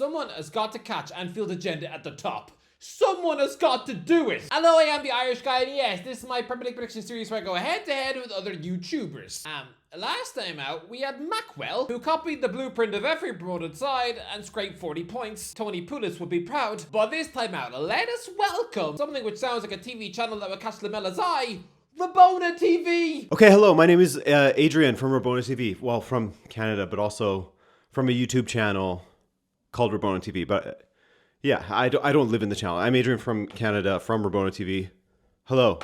Someone has got to catch Anfield's agenda at the top. Someone has got to do it. Hello, I am the Irish Guy, and yes, this is my Premier League prediction series where I go head to head with other YouTubers. Last time out, we had Mackwell, who copied the blueprint of every promoted side and scraped 40 points. Tony Pulis would be proud. But this time out, let us welcome something which sounds like a TV channel that would catch Lamella's eye. RabonaTV! Okay, hello, my name is Adrian from RabonaTV. Well, from Canada, but also from a YouTube channel called RabonaTV. But yeah, I don't live in the channel. I'm Adrian from Canada, from RabonaTV. Hello.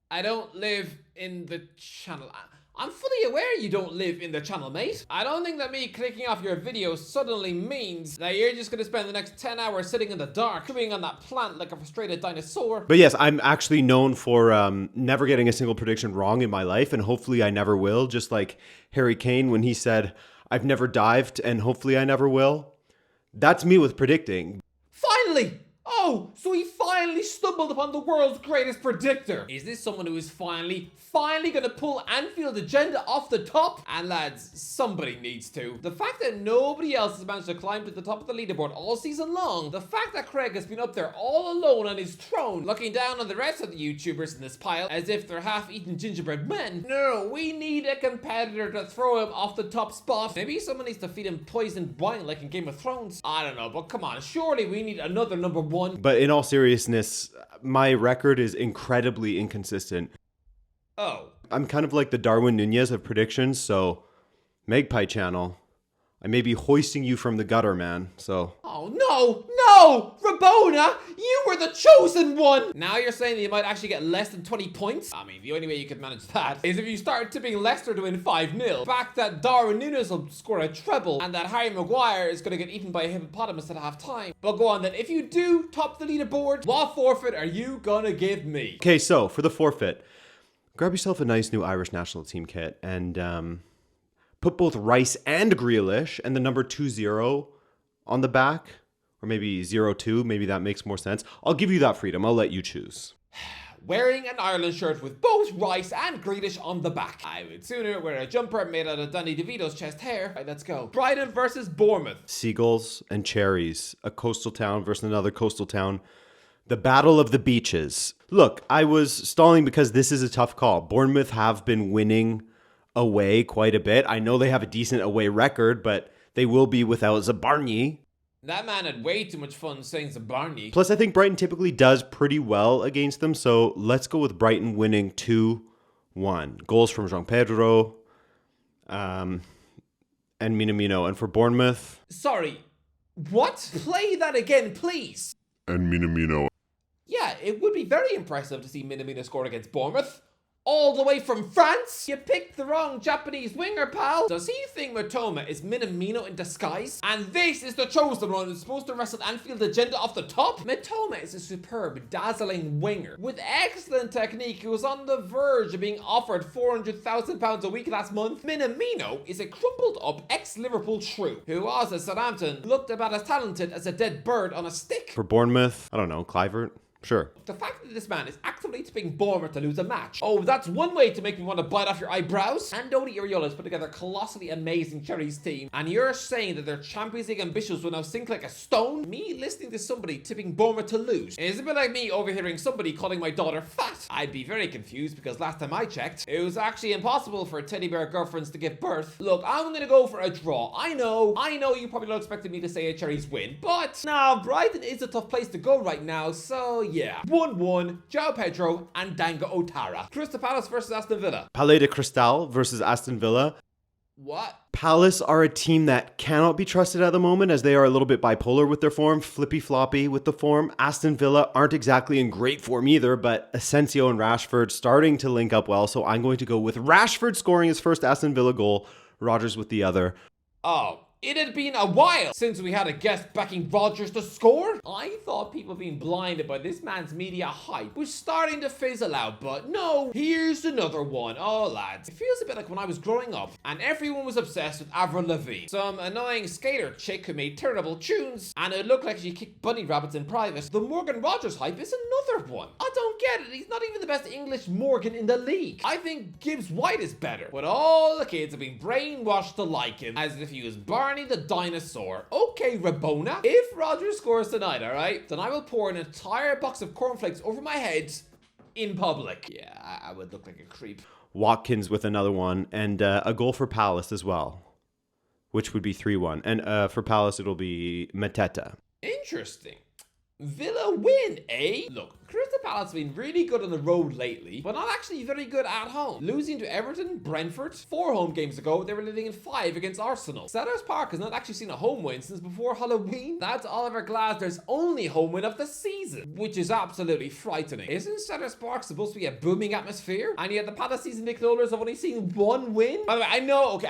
I don't live in the channel. I'm fully aware you don't live in the channel, mate. I don't think that me clicking off your video suddenly means that you're just gonna spend the next 10 hours sitting in the dark, chewing on that plant like a frustrated dinosaur. But yes, I'm actually known for never getting a single prediction wrong in my life, and hopefully I never will, just like Harry Kane when he said, I've never dived, and hopefully I never will. That's me with predicting. Finally! Oh, so he finally stumbled upon the world's greatest predictor. Is this someone who is finally gonna pull Anfield's agenda off the top? And lads, somebody needs to. The fact that nobody else has managed to climb to the top of the leaderboard all season long, the fact that Craig has been up there all alone on his throne, looking down on the rest of the YouTubers in this pile as if they're half-eaten gingerbread men. No, we need a competitor to throw him off the top spot. Maybe someone needs to feed him poisoned wine like in Game of Thrones. I don't know, but come on, surely we need another number one. But in all seriousness, my record is incredibly inconsistent. Oh. I'm kind of like the Darwin Nunez of predictions, so Magpie Channel, I may be hoisting you from the gutter, man, so. Oh, no! Rabona! You were the chosen one! Now you're saying that you might actually get less than 20 points? I mean, the only way you could manage that is if you start tipping Leicester to win 5-0. Back that Darwin Nunez will score a treble, and that Harry Maguire is going to get eaten by a hippopotamus at half time. But go on then, if you do top the leaderboard, what forfeit are you gonna give me? Okay, so for the forfeit, grab yourself a nice new Irish national team kit and put both Rice and Grealish and the number 20 on the back, or maybe 02, maybe that makes more sense. I'll give you that freedom. I'll let you choose. Wearing an Ireland shirt with both Rice and Grealish on the back. I would sooner wear a jumper made out of Danny DeVito's chest hair. Right, let's go. Brighton versus Bournemouth. Seagulls and cherries. A coastal town versus another coastal town. The battle of the beaches. Look, I was stalling because this is a tough call. Bournemouth have been winning away quite a bit. I know they have a decent away record, but they will be without Zabarnyi. That man had way too much fun saying Zabarnyi. Plus, I think Brighton typically does pretty well against them, so let's go with Brighton winning 2-1. Goals from João Pedro and Minamino. And for Bournemouth... Sorry, what? Play that again, please. And Minamino. Yeah, it would be very impressive to see Minamino score against Bournemouth. All the way from France? You picked the wrong Japanese winger, pal. Does he think Matoma is Minamino in disguise? And this is the chosen one who's supposed to wrestle Anfield's agenda off the top? Matoma is a superb, dazzling winger with excellent technique who was on the verge of being offered £400,000 a week last month. Minamino is a crumpled up ex-Liverpool shrew who was at Southampton, looked about as talented as a dead bird on a stick. For Bournemouth, I don't know, Clivert? Sure. The fact that this man is actively tipping Bournemouth to lose a match. Oh, that's one way to make me want to bite off your eyebrows. Andoni Iraola has put together a colossally amazing Cherries team, and you're saying that their Champions League ambitions will now sink like a stone? Me listening to somebody tipping Bournemouth to lose is a bit like me overhearing somebody calling my daughter fat. I'd be very confused because last time I checked, it was actually impossible for teddy bear girlfriends to give birth. Look, I'm gonna go for a draw. I know you probably don't expect me to say a Cherries win, but now Brighton is a tough place to go right now, so yeah. 1-1, João Pedro and Danga Otara. Crystal Palace versus Aston Villa. Palais de Cristal versus Aston Villa. What? Palace are a team that cannot be trusted at the moment as they are a little bit bipolar with their form, flippy-floppy with the form. Aston Villa aren't exactly in great form either, but Asensio and Rashford starting to link up well, so I'm going to go with Rashford scoring his first Aston Villa goal, Rodgers with the other. Oh. It had been a while since we had a guest backing Rodgers to score. I thought people being blinded by this man's media hype was starting to fizzle out, but no, here's another one. Oh lads, it feels a bit like when I was growing up and everyone was obsessed with Avril Lavigne, some annoying skater chick who made terrible tunes and it looked like she kicked bunny rabbits in private. The Morgan Rodgers hype is another one. I don't get it, he's not even the best English Morgan in the league. I think Gibbs White is better, but all the kids have been brainwashed to like him as if he was born Barney the dinosaur. Okay, Rabona. If Roger scores tonight, alright, then I will pour an entire box of cornflakes over my head in public. Yeah, I would look like a creep. Watkins with another one, and a goal for Palace as well, which would be 3-1. And for Palace, it'll be Mateta. Interesting. Villa win, eh? Look, Crystal Palace have been really good on the road lately, but not actually very good at home. Losing to Everton, Brentford, 4 home games ago, they were leading in 5 against Arsenal. Sellers Park has not actually seen a home win since before Halloween. That's Oliver Glasner's only home win of the season, which is absolutely frightening. Isn't Sellers Park supposed to be a booming atmosphere? And yet the Palace season ticket holders have only seen 1 win? By the way, I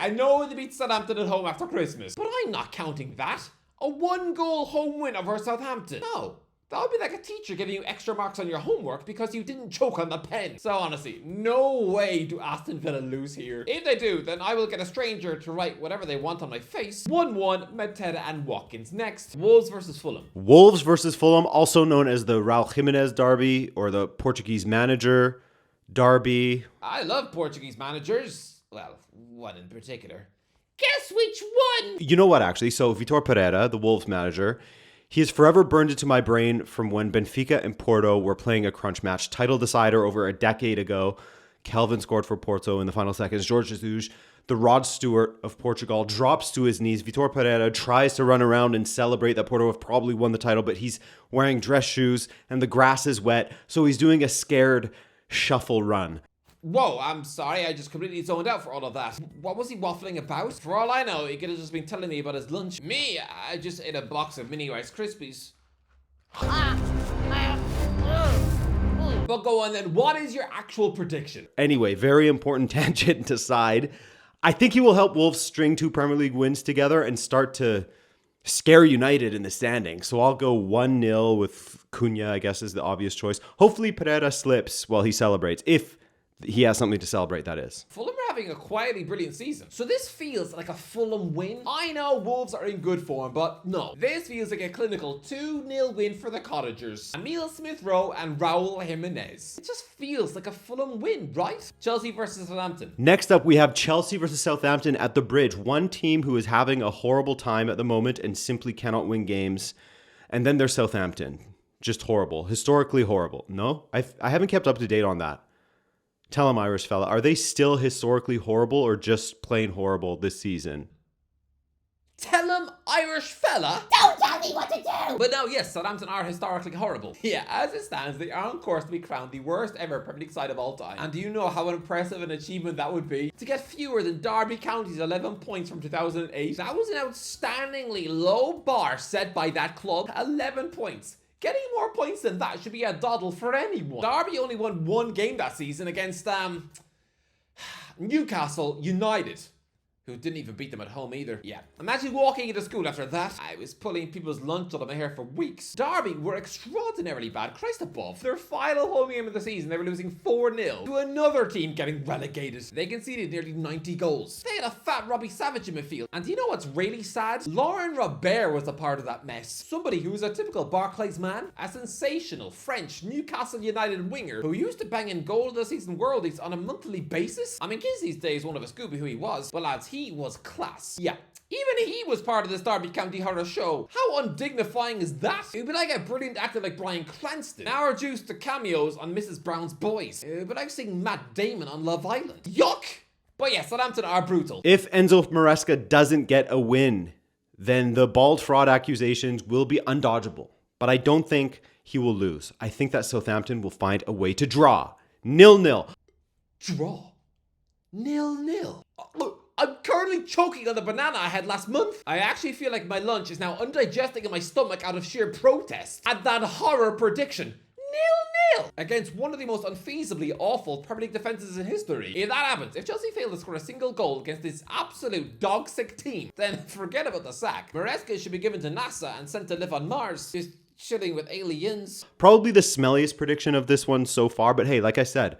know they beat Southampton at home after Christmas, but I'm not counting that. A 1-goal home win over Southampton. No. That would be like a teacher giving you extra marks on your homework because you didn't choke on the pen. So honestly, no way do Aston Villa lose here. If they do, then I will get a stranger to write whatever they want on my face. 1-1, Mateta and Watkins. Next, Wolves versus Fulham. Wolves versus Fulham, also known as the Raul Jimenez derby or the Portuguese manager derby. I love Portuguese managers. Well, one in particular. Guess which one? You know what, actually? So Vitor Pereira, the Wolves manager, he has forever burned into my brain from when Benfica and Porto were playing a crunch match, title decider over a decade ago. Kelvin scored for Porto in the final seconds. Jorge Jesus, the Rod Stewart of Portugal, drops to his knees. Vitor Pereira tries to run around and celebrate that Porto have probably won the title, but he's wearing dress shoes and the grass is wet, so he's doing a scared shuffle run. Whoa, I'm sorry, I just completely zoned out for all of that. What was he waffling about? For all I know, he could have just been telling me about his lunch. Me, I just ate a box of mini Rice Krispies. But go on then, what is your actual prediction? Anyway, very important tangent aside, I think he will help Wolves string 2 Premier League wins together and start to scare United in the standings. So I'll go 1-0 with Cunha, I guess is the obvious choice. Hopefully Pereira slips while he celebrates, if he has something to celebrate, that is. Fulham are having a quietly brilliant season, so this feels like a Fulham win. I know Wolves are in good form, but no. This feels like a clinical 2-0 win for the Cottagers. Emile Smith-Rowe and Raul Jimenez. It just feels like a Fulham win, right? Chelsea versus Southampton. Next up, we have Chelsea versus Southampton at the Bridge. One team who is having a horrible time at the moment and simply cannot win games. And then there's Southampton. Just horrible. Historically horrible. No? I haven't kept up to date on that. Tell him, Irish fella, are they still historically horrible or just plain horrible this season? Tell him, Irish fella. Don't tell me what to do! But no, yes, Southampton are historically horrible. Yeah, as it stands, they are on course to be crowned the worst ever Premier League side of all time. And do you know how impressive an achievement that would be? To get fewer than Derby County's 11 points from 2008. That was an outstandingly low bar set by that club. 11 points. Getting more points than that should be a doddle for anyone. Derby only won 1 game that season against Newcastle United, who didn't even beat them at home either. Yeah. Imagine walking into school after that. I was pulling people's lunch out of my hair for weeks. Derby were extraordinarily bad. Christ above. Their final home game of the season, they were losing 4-0 to another team getting relegated. They conceded nearly 90 goals. They had a fat Robbie Savage in midfield. And do you know what's really sad? Laurent Robert was a part of that mess. Somebody who was a typical Barclays man. A sensational French Newcastle United winger who used to bang in goal of the season worldies on a monthly basis. I mean, kids these days won't have a Scooby who he was. Well, lads, he was class. Yeah. Even he was part of this Derby County horror show. How undignifying is that? It would be like a brilliant actor like Bryan Cranston. Now reduced to cameos on Mrs. Brown's Boys. It would be like seeing Matt Damon on Love Island. Yuck! But yeah, Southampton are brutal. If Enzo Maresca doesn't get a win, then the bald fraud accusations will be undodgeable. But I don't think he will lose. I think that Southampton will find a way to draw. 0-0. Draw? 0-0? Look. I'm currently choking on the banana I had last month. I actually feel like my lunch is now undigesting in my stomach out of sheer protest at that horror prediction. 0-0 against one of the most unfeasibly awful Premier League defenses in history. If that happens, if Chelsea fail to score a single goal against this absolute dog-sick team, then forget about the sack. Maresca should be given to NASA and sent to live on Mars, just chilling with aliens. Probably the smelliest prediction of this one so far, but hey, like I said,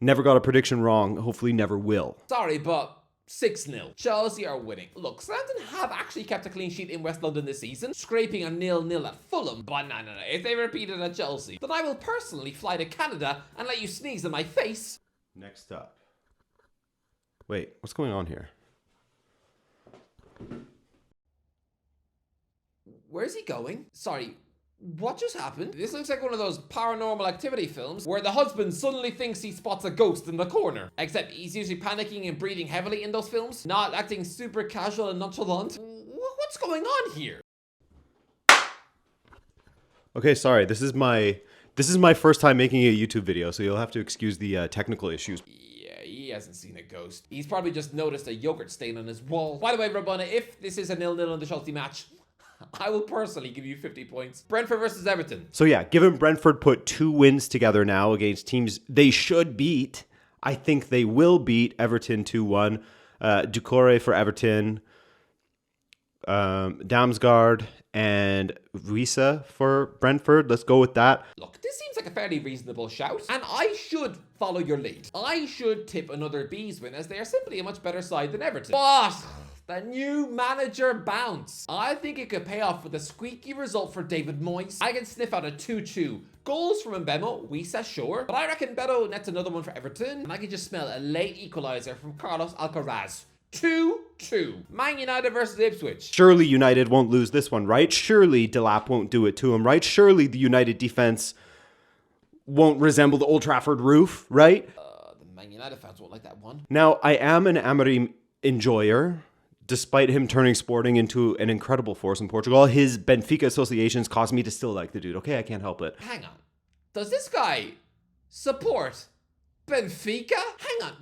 never got a prediction wrong, hopefully never will. Sorry, but 6-0. Chelsea are winning. Look, Southampton have actually kept a clean sheet in West London this season, scraping a 0-0 at Fulham. But no. If they repeat it at Chelsea, then I will personally fly to Canada and let you sneeze in my face. Next up. Wait, what's going on here? Where's he going? Sorry, what just happened? This looks like one of those paranormal activity films where the husband suddenly thinks he spots a ghost in the corner. Except he's usually panicking and breathing heavily in those films, not acting super casual and nonchalant. What's going on here? Okay, sorry. This is my first time making a YouTube video, so you'll have to excuse the technical issues. Yeah, he hasn't seen a ghost. He's probably just noticed a yogurt stain on his wall. By the way, Rabona, if this is a 0-0 in the Chelsea match, I will personally give you 50 points. Brentford versus Everton. So yeah, given Brentford put 2 wins together now against teams they should beat, I think they will beat Everton 2-1. Doucouré for Everton, Damsgaard and Visa for Brentford. Let's go with that. Look, this seems like a fairly reasonable shout, and I should follow your lead. I should tip another Bees win, as they are simply a much better side than Everton. But the new manager bounce, I think it could pay off with a squeaky result for David Moyes. I can sniff out a 2-2. Goals from Mbemo, Wisa, sure. But I reckon Beto nets another one for Everton. And I can just smell a late equalizer from Carlos Alcaraz. 2-2. Man United versus Ipswich. Surely United won't lose this one, right? Surely Delap won't do it to him, right? Surely the United defense won't resemble the Old Trafford roof, right? The Man United fans won't like that one. Now, I am an Amorim enjoyer. Despite him turning Sporting into an incredible force in Portugal, his Benfica associations caused me to still like the dude. Okay, I can't help it. Hang on. Does this guy support Benfica? Hang on.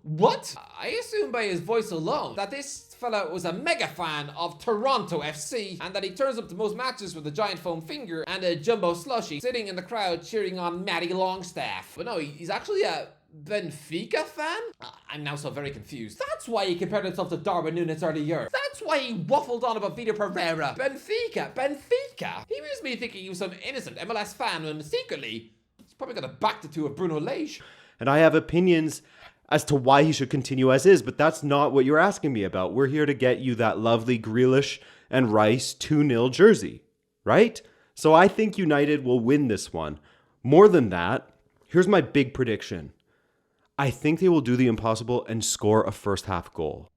What? I assume by his voice alone that this fella was a mega fan of Toronto FC and that he turns up to most matches with a giant foam finger and a jumbo slushie sitting in the crowd cheering on Matty Longstaff. But no, he's actually a Benfica fan? I'm now so very confused. That's why he compared himself to Darwin Núñez earlier. That's why he waffled on about Vitor Pereira. Benfica. He was me thinking he was some innocent MLS fan when secretly he's probably got a back tattoo of Bruno Lage. And I have opinions as to why he should continue as is, but that's not what you're asking me about. We're here to get you that lovely Grealish and Rice 2-0 jersey, right? So I think United will win this one. More than that, here's my big prediction. I think they will do the impossible and score a first half goal.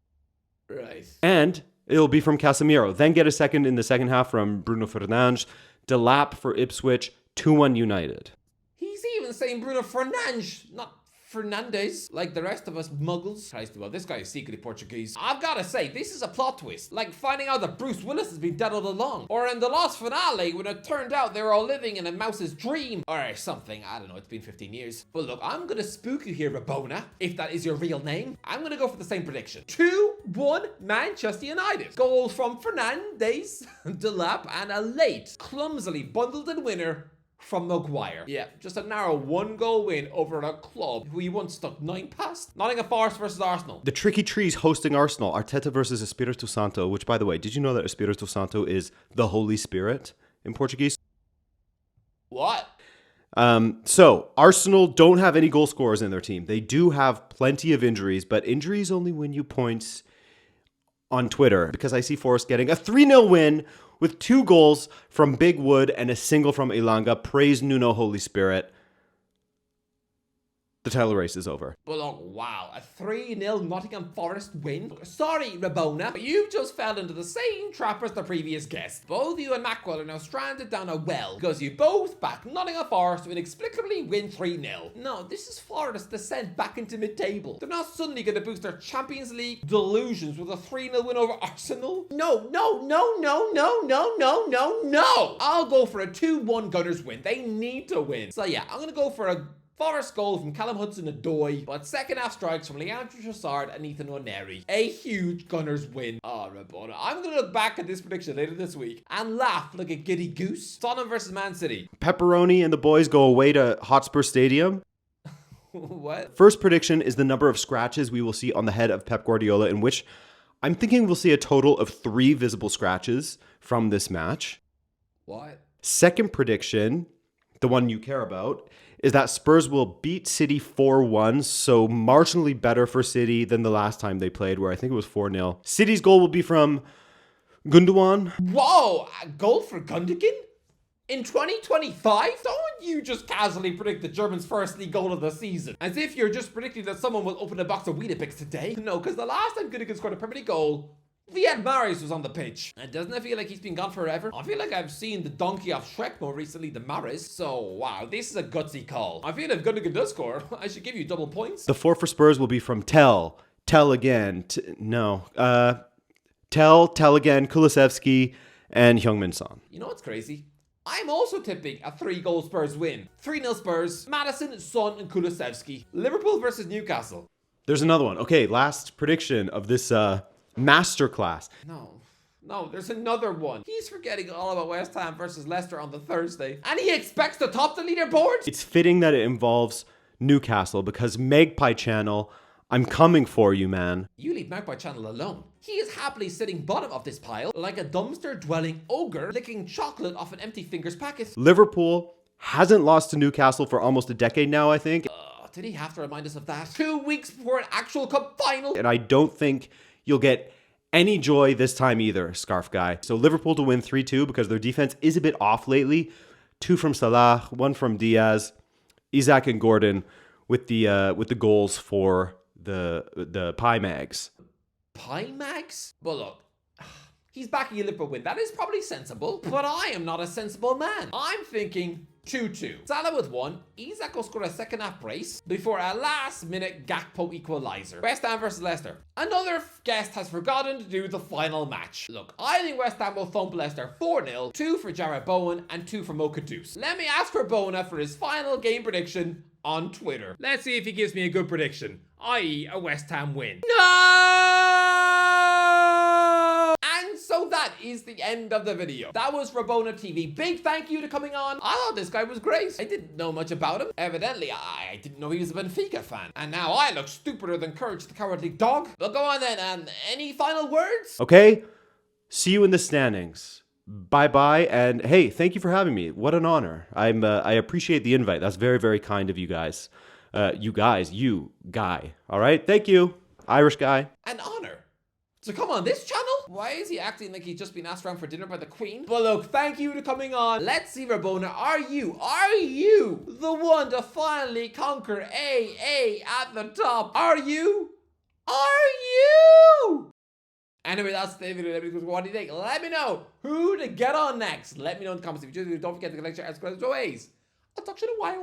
Right. And it'll be from Casemiro. Then get a second in the second half from Bruno Fernandes. Delap for Ipswich. 2-1 United. He's even saying Bruno Fernandes, not Fernandes, like the rest of us muggles. Christ, well, this guy is secretly Portuguese. I've got to say, this is a plot twist. Like finding out that Bruce Willis has been dead all along. Or in the Lost finale, when it turned out they were all living in a mouse's dream. Or something. I don't know, it's been 15 years. But look, I'm going to spook you here, Rabona, if that is your real name. I'm going to go for the same prediction. 2-1 Manchester United. Goals from Fernandes, Delap, and a late, clumsily bundled in winner from Maguire. Yeah, just a narrow 1-goal win over a club who he once stuck 9 past. Nottingham Forest versus Arsenal. The Tricky Trees hosting Arsenal. Arteta versus Espírito Santo, which, by the way, did you know that Espírito Santo is the Holy Spirit in Portuguese? What? So, Arsenal don't have any goal scorers in their team. They do have plenty of injuries, but injuries only win you points on Twitter, because I see Forest getting a 3-0 win with 2 goals from Big Wood and a single from Elanga. Praise Nuno Holy Spirit. The title race is over. But look, wow, a 3-0 Nottingham Forest win? Sorry, Rabona, but you just fell into the same trap as the previous guest. Both you and Mackwell are now stranded down a well because you both backed Nottingham Forest to inexplicably win 3-0. No, this is Forest's descent back into mid-table. They're not suddenly going to boost their Champions League delusions with a 3-0 win over Arsenal. No. I'll go for a 2-1 Gunners win. They need to win. So yeah, I'm going to go for a Forest goal from Callum Hudson-Odoi, but second half strikes from Leandro Trossard and Ethan O'Neary. A huge Gunners win. Oh, Rabona, I'm going to look back at this prediction later this week and laugh like a giddy goose. Tottenham versus Man City. Pepperoni and the boys go away to Hotspur Stadium. What? First prediction is the number of scratches we will see on the head of Pep Guardiola, in which I'm thinking we'll see a total of 3 visible scratches from this match. What? Second prediction, the one you care about, is that Spurs will beat City 4-1, so marginally better for City than the last time they played, where I think it was 4-0. City's goal will be from Gundogan. Whoa, a goal for Gundogan? In 2025? Don't you just casually predict the Germans' first league goal of the season. As if you're just predicting that someone will open a box of Weetabix today. No, because the last time Gundogan scored a Premier League goal Riyad Mahrez was on the pitch. And doesn't it feel like he's been gone forever? I feel like I've seen the donkey of Shrek more recently than Mahrez. So, wow, this is a gutsy call. I feel if Gundogan does score, I should give you double points. The 4 for Spurs will be from Tell again, Tell again, Kulusevski, and Heung-min Son. You know what's crazy? I'm also tipping a 3-goal Spurs win. 3-0 Spurs, Maddison, Son, and Kulusevski. Liverpool versus Newcastle. There's another one. Okay, last prediction of this masterclass. No, there's another one. He's forgetting all about West Ham versus Leicester on the Thursday. And he expects to top the leaderboard? It's fitting that it involves Newcastle because Magpie Channel, I'm coming for you, man. You leave Magpie Channel alone. He is happily sitting bottom of this pile like a dumpster-dwelling ogre licking chocolate off an empty fingers packet. Liverpool hasn't lost to Newcastle for almost a decade now, I think. Did he have to remind us of that? 2 weeks before an actual cup final? And I don't think you'll get any joy this time either, Scarf Guy. So Liverpool to win 3-2 because their defense is a bit off lately. 2 from Salah, 1 from Diaz, Isaac and Gordon with the goals for the Pie Mags. Pie Mags? Well, look, he's backing a Liverpool win. That is probably sensible, but I am not a sensible man. I'm thinking 2-2. Salah with 1. Isaac will score a second half brace before a last minute Gakpo equalizer. West Ham versus Leicester. Another guest has forgotten to do the final match. Look, I think West Ham will thump Leicester 4-0. 2 for Jarrett Bowen and 2 for Mo Kudus. Let me ask for Bona for his final game prediction on Twitter. Let's see if he gives me a good prediction, i.e. a West Ham win. No! And so that is the end of the video. That was RabonaTV. Big thank you to coming on. I thought this guy was great. I didn't know much about him. Evidently, I didn't know he was a Benfica fan. And now I look stupider than Courage the Cowardly Dog. But go on then, any final words? Okay, see you in the standings. Bye-bye, and hey, thank you for having me. What an honor. I appreciate the invite. That's very, very kind of you guys. You guy. All right, thank you, Irish guy. An honor to come on this channel? Why is he acting like he's just been asked around for dinner by the Queen? But look, thank you to coming on. Let's see, Rabona, are you the one to finally conquer AA at the top? Are you? Anyway, that's the video. What do you think? Let me know who to get on next. Let me know in the comments. If you do, don't forget to like, share, and subscribe as always. I'll talk to you in a while.